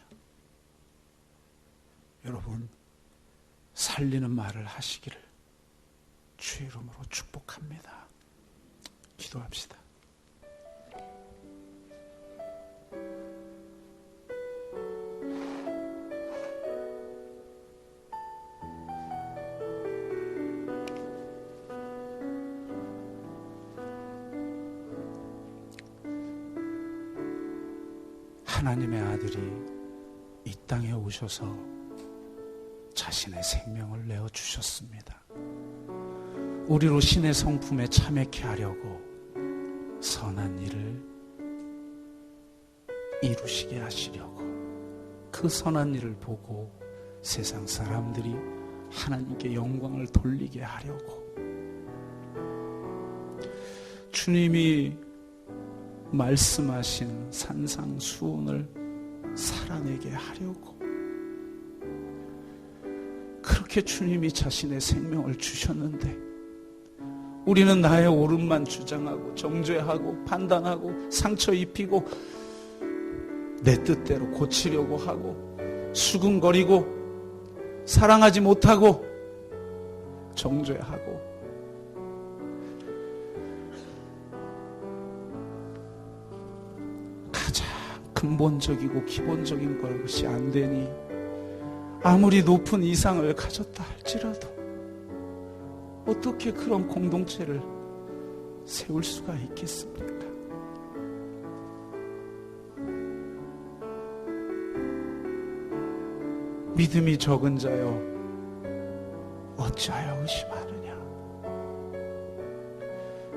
여러분, 살리는 말을 하시기를 주의 이름으로 축복합니다. 기도합시다. 하나님의 아들이 이 땅에 오셔서 자신의 생명을 내어주셨습니다. 우리로 신의 성품에 참여케 하려고 선한 일을 이루시게 하시려고, 그 선한 일을 보고 세상 사람들이 하나님께 영광을 돌리게 하려고, 주님이 말씀하신 산상수훈을 살아내게 하려고, 그렇게 주님이 자신의 생명을 주셨는데 우리는 나의 옳음만 주장하고 정죄하고 판단하고 상처 입히고 내 뜻대로 고치려고 하고 수군거리고 사랑하지 못하고 정죄하고 가장 근본적이고 기본적인 것이 안 되니 아무리 높은 이상을 가졌다 할지라도 어떻게 그런 공동체를 세울 수가 있겠습니까? 믿음이 적은 자여 어찌하여 의심하느냐.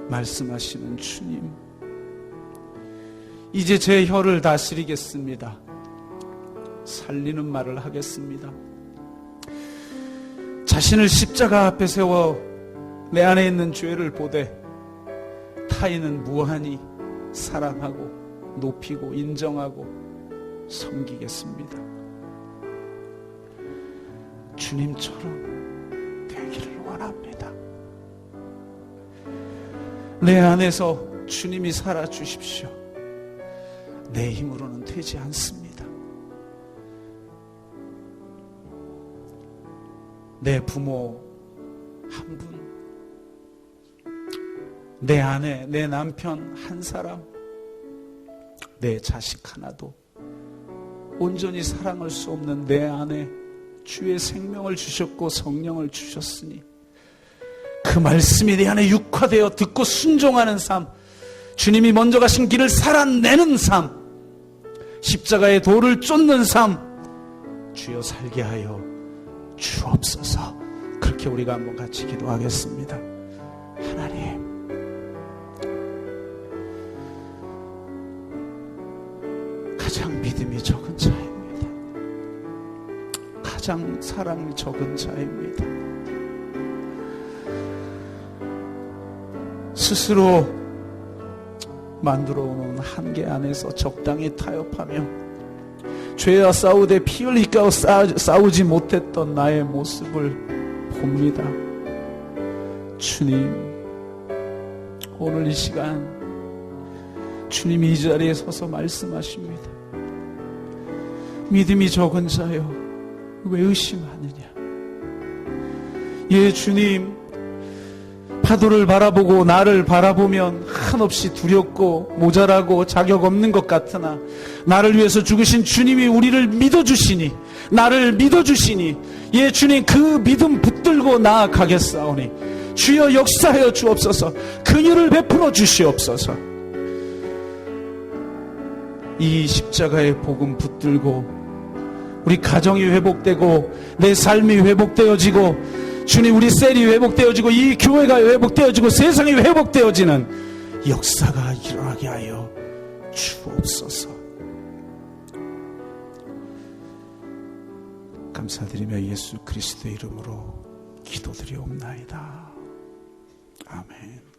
말씀하시는 주님, 이제 제 혀를 다스리겠습니다. 살리는 말을 하겠습니다. 자신을 십자가 앞에 세워 내 안에 있는 죄를 보되 타인은 무한히 사랑하고 높이고 인정하고 섬기겠습니다. 주님처럼 되기를 원합니다. 내 안에서 주님이 살아주십시오. 내 힘으로는 되지 않습니다. 내 부모 한 분, 내 아내, 내 남편 한 사람, 내 자식 하나도 온전히 사랑할 수 없는 내 안에 주의 생명을 주셨고 성령을 주셨으니 그 말씀이 내 안에 육화되어 듣고 순종하는 삶, 주님이 먼저 가신 길을 살아내는 삶, 십자가의 도를 쫓는 삶, 주여 살게 하여 주옵소서. 그렇게 우리가 한번 같이 기도하겠습니다. 하나님, 가장 믿음이 적은 자입니다. 가장 사랑이 적은 자입니다. 스스로 만들어 놓은 한계 안에서 적당히 타협하며 죄와 싸우되 피 흘리고 싸우지 못했던 나의 모습을 봅니다. 주님, 오늘 이 시간 주님이 이 자리에 서서 말씀하십니다. 믿음이 적은 자여 왜 의심하느냐. 예, 주님, 파도를 바라보고 나를 바라보면 한없이 두렵고 모자라고 자격 없는 것 같으나 나를 위해서 죽으신 주님이 우리를 믿어주시니, 나를 믿어주시니, 예, 주님, 그 믿음 붙들고 나아가겠사오니 주여 역사하여 주옵소서. 긍휼을 베풀어 주시옵소서. 이 십자가의 복음 붙들고 우리 가정이 회복되고 내 삶이 회복되어지고 주님, 우리 셀이 회복되어지고 이 교회가 회복되어지고 세상이 회복되어지는 역사가 일어나게 하여 주옵소서. 감사드리며 예수 그리스도의 이름으로 기도드리옵나이다. 아멘.